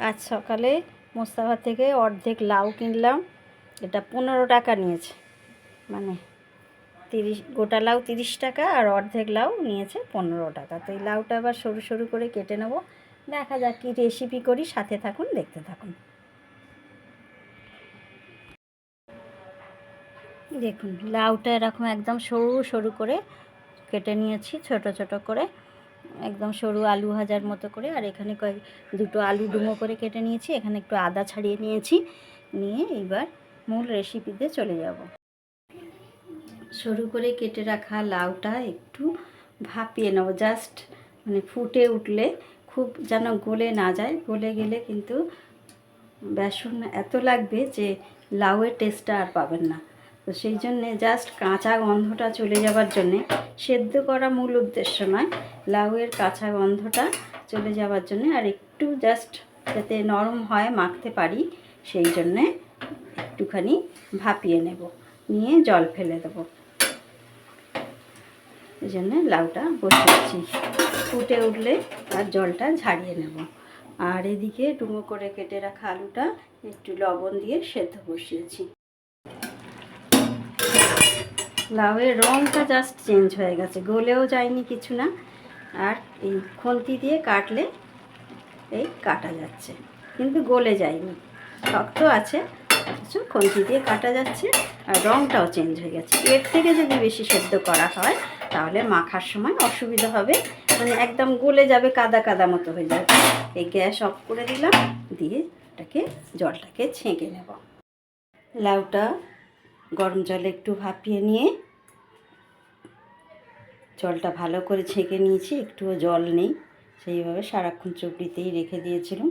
আজ সকালে মোস্তাফা থেকে অর্ধেক লাউ কিনলাম। এটা 15 টাকা নিয়েছে, মানে 30 গোটা লাউ 30 টাকা আর অর্ধেক লাউ নিয়েছে 15 টাকা। তো এই লাউটা আবার সরু সরু করে কেটে নেব। দেখা যাক কী রেসিপি করি, সাথে থাকুন, দেখতে থাকুন। দেখুন লাউটা এরকম একদম সরু সরু করে কেটে নিয়েছি, ছোট ছোট করে, একদম সরু আলু ভাজার মতো করে। আর এখানে দুটো আলু ডুমো করে কেটে নিয়েছি, এখানে একটু আদা ছাড়িয়ে নিয়েছি। নিয়ে এবার মূল রেসিপিতে চলে যাব। সরু করে কেটে রাখা লাউটা একটু ভাপিয়ে নেব, জাস্ট মানে ফুটে উঠলে, খুব যেন গলে না যায়। গলে গেলে কিন্তু বেসন এত লাগবে যে লাউয়ের টেস্টটা আর পাবেন না। তো সেই জন্যে জাস্ট কাঁচা গন্ধটা চলে যাওয়ার জন্যে, সেদ্ধ করা মূল উদ্দেশ্য নয়, লাউয়ের কাঁচা গন্ধটা চলে যাওয়ার জন্যে আর একটু জাস্ট যাতে নরম হয়, মাখতে পারি, সেই জন্যে একটুখানি ভাপিয়ে নেব। নিয়ে জল ফেলে দেবো। এই জন্যে লাউটা বসিয়েছি, ফুটে উঠলে আর জলটা ঝাড়িয়ে নেব। আর এদিকে ডুমো করে কেটে রাখা আলুটা একটু লবণ দিয়ে সেদ্ধ বসিয়েছি। লাউয়ের রঙটা জাস্ট চেঞ্জ হয়ে গেছে, গলেও যায়নি কিছু না। আর এই খুন্তি দিয়ে কাটলে এই কাটা যাচ্ছে, কিন্তু গলে যায়নি, শক্ত আছে, অথচ খুন্তি দিয়ে কাটা যাচ্ছে। আর রঙটাও চেঞ্জ হয়ে গেছে। এর থেকে যদি বেশি সেদ্ধ করা হয় তাহলে মাখার সময় অসুবিধা হবে, মানে একদম গলে যাবে, কাদা কাদা মতো হয়ে যাবে। এই গ্যাস অফ করে দিলাম, দিয়ে এটাকে জলটাকে ছেঁকে নেব। লাউটা গরম জলে একটু ভাপিয়ে নিয়ে জলটা ভালো করে ছেঁকে নিয়েছি, একটুও জল নেই, সেইভাবে সারাক্ষণ চুপড়িতেই রেখে দিয়েছিলাম।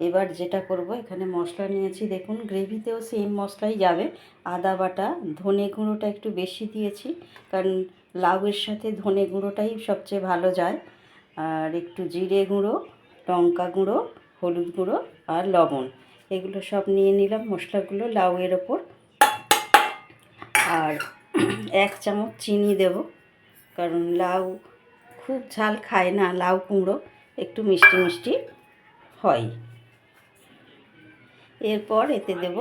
এবার যেটা করব, এখানে মশলা নিয়েছি, দেখুন গ্রেভিতেও সেম মশলাই যাবে। আদা বাটা, ধনে গুঁড়োটা একটু বেশি দিয়েছি, কারণ লাউয়ের সাথে ধনে গুঁড়োটাই সবচেয়ে ভালো যায়। আর একটু জিরে গুঁড়ো, লঙ্কা গুঁড়ো, হলুদ গুঁড়ো আর লবণ, এগুলো সব নিয়ে নিলাম মশলাগুলো লাউয়ের ওপর। আর 1 চামচ চিনি দেব, কারণ লাউ খুব ঝাল খায় না, লাউ কুমড়ো একটু মিষ্টি মিষ্টি হয়। এরপর এতে দেব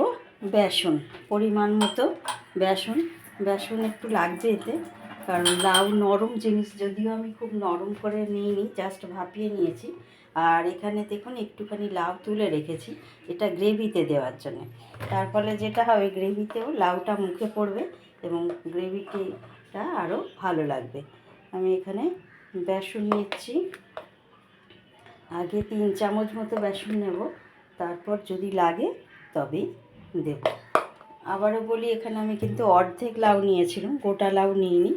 বেসন, পরিমাণ মতো বেসন। বেসন একটু লাগবে এতে, কারণ লাউ নরম জিনিস, যদিও আমি খুব নরম করে নিইনি, জাস্ট ভাপিয়ে নিয়েছি। আর এখানে দেখুন একটুখানি লাউ তুলে রেখেছি, এটা গ্রেভিতে দেওয়ার জন্য। তার ফলে যেটা হবে, গ্রেভিতেও লাউটা মুখে পড়বে এবং গ্রেভিটা আরও ভালো লাগবে। আমি এখানে বেসন নিচ্ছি, আগে 3 চামচ মতো বেসন নেব, তারপর যদি লাগে তবেই দেব। আবারও বলি, এখানে আমি কিন্তু অর্ধেক লাউ নিয়েছিলাম, গোটা লাউ নিইনি।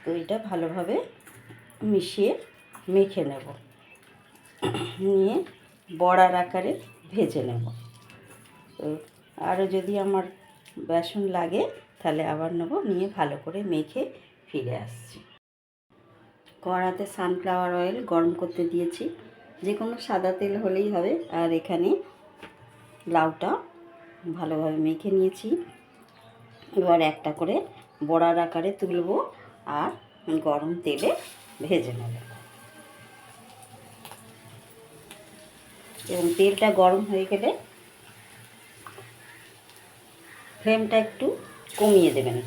তো এটা ভালোভাবে মিশিয়ে মেখে নেব, নিয়ে বড়ার আকারে ভেজে নেব। তো আরও যদি আমার বেসন লাগে তাহলে আবার নেব, নিয়ে ভালো করে মেখে ফিরে আসছি। কড়াতে সানফ্লাওয়ার অয়েল গরম করতে দিয়েছি, যে কোনো সাদা তেল হলেই হবে। আর এখানে লাউটা ভালোভাবে মেখে নিয়েছি। এবার একটা করে বড়ার আকারে তুলব আর গরম তেলে ভেজে নেব। এবং তেলটা গরম হয়ে গেলে ফ্লেমটা একটু কমিয়ে দেবেন।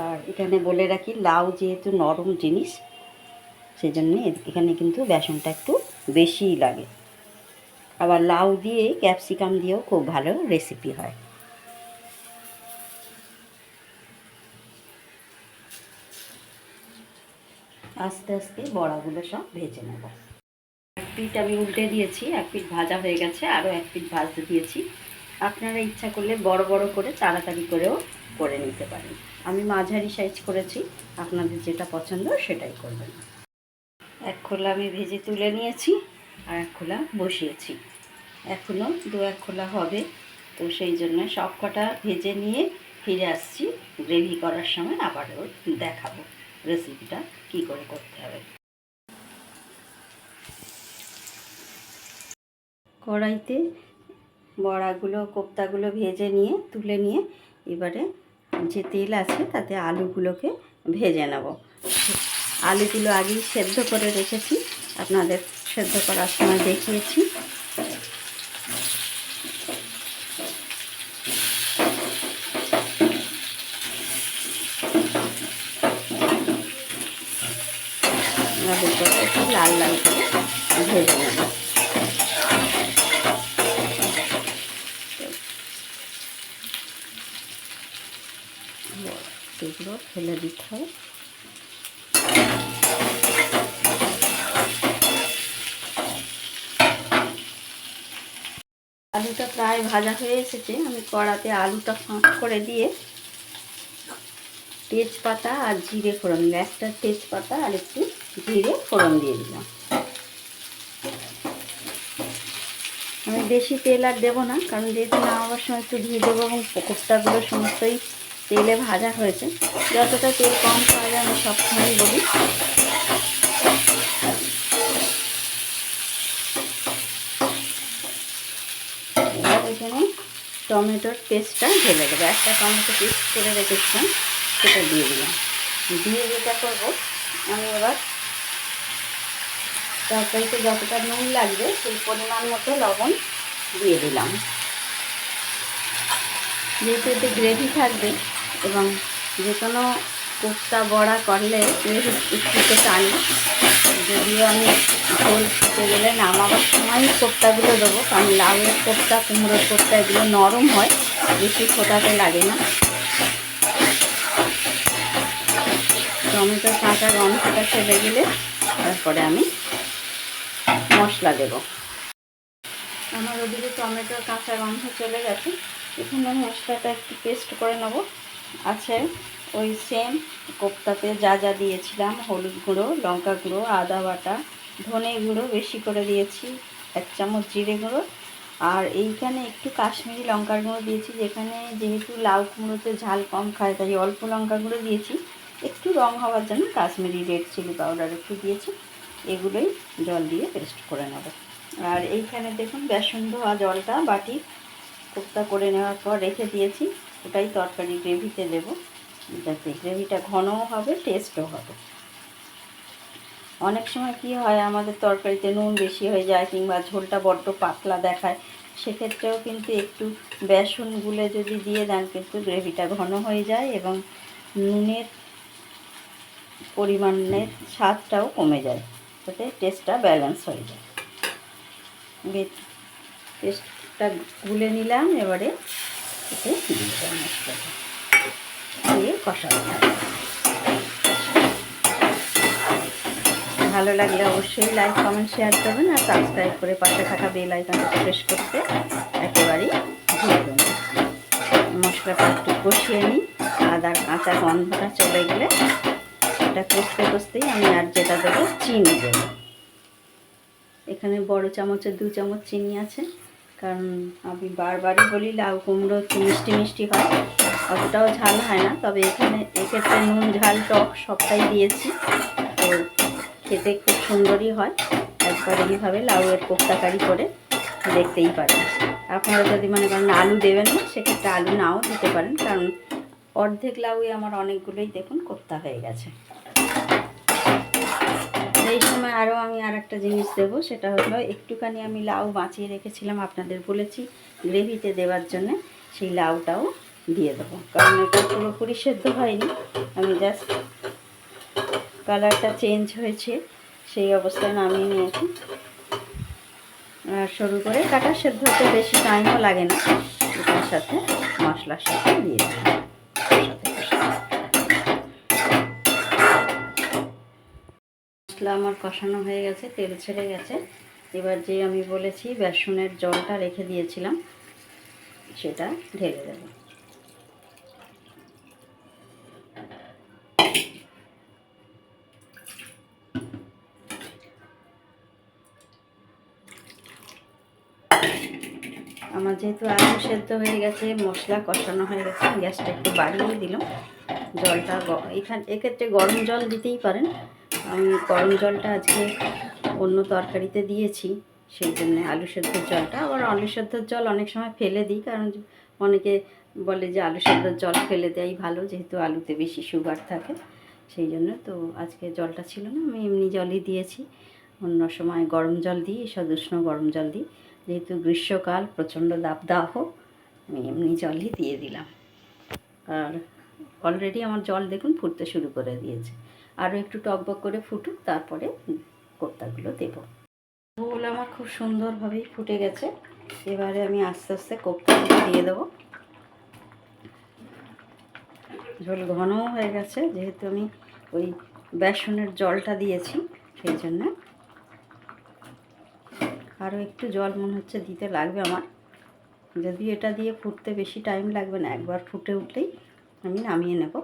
আর এখানে বলে রাখি, লাউ যেহেতু নরম জিনিস, সেই জন্যে এখানে কিন্তু বেসনটা একটু বেশিই লাগে। আবার লাউ দিয়ে ক্যাপসিকাম দিয়েও খুব ভালো রেসিপি হয়। আস্তে আস্তে বড়াগুলো সব ভেজে নেব। এক পিঠ আমি উল্টে দিয়েছি, এক পিঠ ভাজা হয়ে গেছে, আরও এক পিঠ ভাজতে দিয়েছি। আপনারা ইচ্ছা করলে বড় বড় করে তাড়াতাড়ি করেও করে নিতে পারেন। আমি মাঝারি সাইজ করেছি, আপনাদের যেটা পছন্দ সেটাই করবেন। এক খোলা আমি ভেজে তুলে নিয়েছি, আর এক খোলা বসিয়েছি, এখনও 2-1 খোলা হবে। তো সেই জন্য সব কটা ভেজে নিয়ে ফিরে আসছি। গ্রেভি করার সময় আবারও দেখাবো রেসিপিটা কী করে করতে হবে। কড়াইতে বড়াগুলো কোপ্তাগুলো ভেজে নিয়ে তুলে নিয়ে এবারে যে তেল আছে তাতে আলুগুলোকে ভেজে নেব। আলুগুলো আগেই সেদ্ধ করে রেখেছি, আপনাদের সেদ্ধ করার সময় দেখিয়েছি। আলুগুলো একটু লাল লাল করে ভেজে নেব। এগুলো ফেলে দিতে হয়। আলুটা প্রায় ভাজা হয়ে এসেছে। আমি কড়াতে আলুটা ফাঁক করে দিয়ে তেজপাতা আর জিরে ফোড়ন দিলাম, একটা তেজপাতা আর একটু জিরে ফোড়ন দিয়ে দিলাম। আমি বেশি তেল আর দেবো না, কারণ যেহেতু নামাবার সময় একটু ঘি দেবো এবং কোপ্তাগুলো সমস্তই তেলে ভাজা হয়েছে। যতটা তেল কম পাওয়া যায় আমি সবসময় বলি। এবার এখানে টমেটোর পেস্টটা ঢেলে দেবো। একটা টমেটো পেস্ট করে রেখেছিলাম, সেটা দিয়ে দিলাম। দিয়ে যেটা করবো, আমি এবার তরকারিতে যতটা নুন লাগবে সেই পরিমাণ মতো লবণ দিয়ে দিলাম। যেহেতু এতে গ্রেভি থাকবে এবং যে কোনো কোপ্তা বড়া করলে গ্রেভি একটু টানি, যদিও আমি ঝোল ফুটে গেলে নামাবার সময় কোপ্তাগুলো দেবো, কারণ লাউয়ের কোপ্তা, কুমড়োর কোপ্তা এগুলো নরম হয়, বেশি ফোটাতে লাগে না। টমেটোর কাঁচা গন্ধটা চলে গেলে তারপরে আমি মশলা দেব। আমার ওদিকে টমেটোর কাঁচা গন্ধ চলে গেছে। এখানে মশলাটা একটু পেস্ট করে নেব। আছে ওই সেম কোপ্তাতে যা যা দিয়েছিলাম, হলুদ গুঁড়ো, লঙ্কা গুঁড়ো, আদা বাটা, ধনে গুঁড়ো বেশি করে দিয়েছি, 1 চামচ জিরে গুঁড়ো, আর এইখানে একটু কাশ্মীরি লঙ্কার গুঁড়ো দিয়েছি। যেহেতু লাউ কুমড়োতে ঝাল কম খায় তাই অল্প লঙ্কা গুঁড়ো দিয়েছি। একটু রং হওয়ার জন্য কাশ্মীরি রেড চিলি পাউডার একটু দিয়েছি। এগুলোই জল দিয়ে পেস্ট করে নেব। আর এইখানে দেখুন বেসন ধোয়া জলটা বাটি কোপ্তা করে নেওয়ার পর রেখে দিয়েছি, ওটাই তরকারি গ্রেভিতে দেবো, যাতে গ্রেভিটা ঘনও হবে, টেস্টও হবে। অনেক সময় কি হয়, আমাদের তরকারিতে নুন বেশি হয়ে যায় কিংবা ঝোলটা বড্ড পাতলা দেখায়, সেক্ষেত্রেও কিন্তু একটু বেসন গুলে যদি দিয়ে দেন কিন্তু গ্রেভিটা ঘন হয়ে যায় এবং নুনের পরিমাণের স্বাদটাও কমে যায়, তাতে টেস্টটা ব্যালেন্স হয়ে যায়। পেস্টটা গুলে নিলাম, এবারে এতে দিয়ে দিলাম মশলাটা, দিয়ে কষাতে থাকবে। ভালো লাগলে অবশ্যই লাইক কমেন্ট শেয়ার করবেন আর সাবস্ক্রাইব করে পাশে থাকা বেল আইকনটা প্রেস করতে একেবারেই ভুলবেন না। মশলাটা একটু কষিয়ে নিই, আদার কাঁচা গন্ধটা চলে গেলে এটা কষতে কষতেই আমি আর যেটা দেবো, চিনি দেবো। এখানে বড় চামচের 2 চামচ চিনি আছে, কারণ আমি বারবারই বলি লাউ কুমড়ো একটু মিষ্টি মিষ্টি হয়, অতটাও ঝাল হয় না। তবে এক্ষেত্রে নুন ঝাল টক সবটাই দিয়েছি, তো খেতে খুব সুন্দরই হয়। একবার এইভাবে লাউয়ের কোপ্তাকারি করে দেখতেই পারেন। আপনারা যদি মনে করেন আলু দেবেন না, সেক্ষেত্রে আলু নাও দিতে পারেন, কারণ অর্ধেক লাউয়ে আমার অনেকগুলোই দেখুন কোপ্তা হয়ে গেছে। এই সময় আরও আমি আর একটা জিনিস দেবো, সেটা হলো একটুখানি আমি লাউ বাঁচিয়ে রেখেছিলাম, আপনাদের বলেছি গ্রেভিতে দেওয়ার জন্য, সেই লাউটাও দিয়ে দেবো। কারণ এটা পুরোপুরি সেদ্ধ হয়নি, আমি জাস্ট কালারটা চেঞ্জ হয়েছে সেই অবস্থায় নামিয়ে নিয়েছি। আর সরু করে কাটা, সেদ্ধ হতে বেশি টাইমও লাগে না। এটার সাথে মশলার সাথে দিয়ে দিলাম। মশলা আমার কষানো হয়ে গেছে, তেল ছেড়ে গেছে। এবার যে আমি বলেছি বেসনের জলটা রেখে দিয়েছিলাম, সেটা ঢেলে দেব। আমার যেহেতু আলু সেদ্ধ হয়ে গেছে, মশলা কষানো হয়ে গেছে, গ্যাসটা একটু বাড়িয়ে দিলাম। জলটা এক্ষেত্রে গরম জল দিতেই পারেন। আমি গরম জলটা আজকে অন্য তরকারিতে দিয়েছি, সেই জন্যে আলু সেদ্ধর জলটা, আবার আলু সেদ্ধর জল অনেক সময় ফেলে দিই, কারণ অনেকে বলে যে আলু সেদ্ধর জল ফেলে দেওয়াই ভালো, যেহেতু আলুতে বেশি সুগার থাকে। সেই জন্য তো আজকে জলটা ছিল না, আমি এমনি জলই দিয়েছি। অন্য সময় গরম জল দিই, সদুষ্ণ গরম জল দিই। যেহেতু গ্রীষ্মকাল, প্রচণ্ড দাবদাহ, আমি এমনি জলই দিয়ে দিলাম। আর অলরেডি আমার জল দেখুন ফুটতে শুরু করে দিয়েছে। আরও একটু টকবক করে ফুটুক, তারপরে কোপ্তাগুলো দেবো। ঝোল আমার খুব সুন্দরভাবেই ফুটে গেছে। এবারে আমি আস্তে আস্তে কোপ্তাগুলো দিয়ে দেবো। ঝোল ঘনও হয়ে গেছে, যেহেতু আমি ওই বেসনের জলটা দিয়েছি, সেই জন্য আরও একটু জল মনে হচ্ছে দিতে লাগবে আমার। যদি এটা দিয়ে ফুটতে বেশি টাইম লাগবে না, একবার ফুটে উঠলেই আমি নামিয়ে নেব।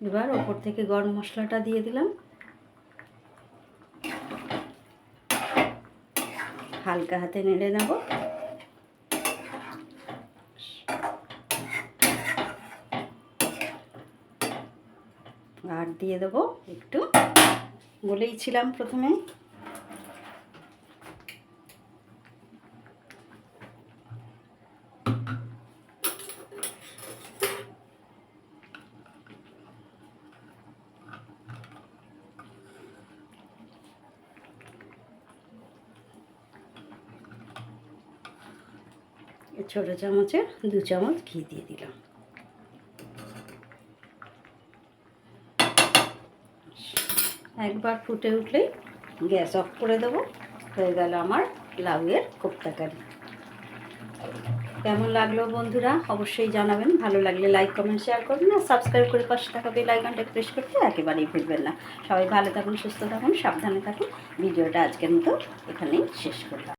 এবার ওপর থেকে গরম মশলাটা দিয়ে দিলাম, হালকা হাতে নেড়ে নেব। আর দিয়ে দেবো একটু, বলেইছিলাম প্রথমে, ছোটো চামচের 2 চামচ ঘি দিয়ে দিলাম। একবার ফুটে উঠলেই গ্যাস অফ করে দেবো। হয়ে গেল আমার লাউয়ের কোপ্তা কারি। কেমন লাগলো বন্ধুরা অবশ্যই জানাবেন। ভালো লাগলে লাইক কমেন্ট শেয়ার করবেন, আর সাবস্ক্রাইব করে পাশে থাকা বেল আইকনটা প্রেস করতে একেবারেই ভুলবেন না। সবাই ভালো থাকুন, সুস্থ থাকুন, সাবধানে থাকুন। ভিডিওটা আজকের মতো এখানেই শেষ করলাম।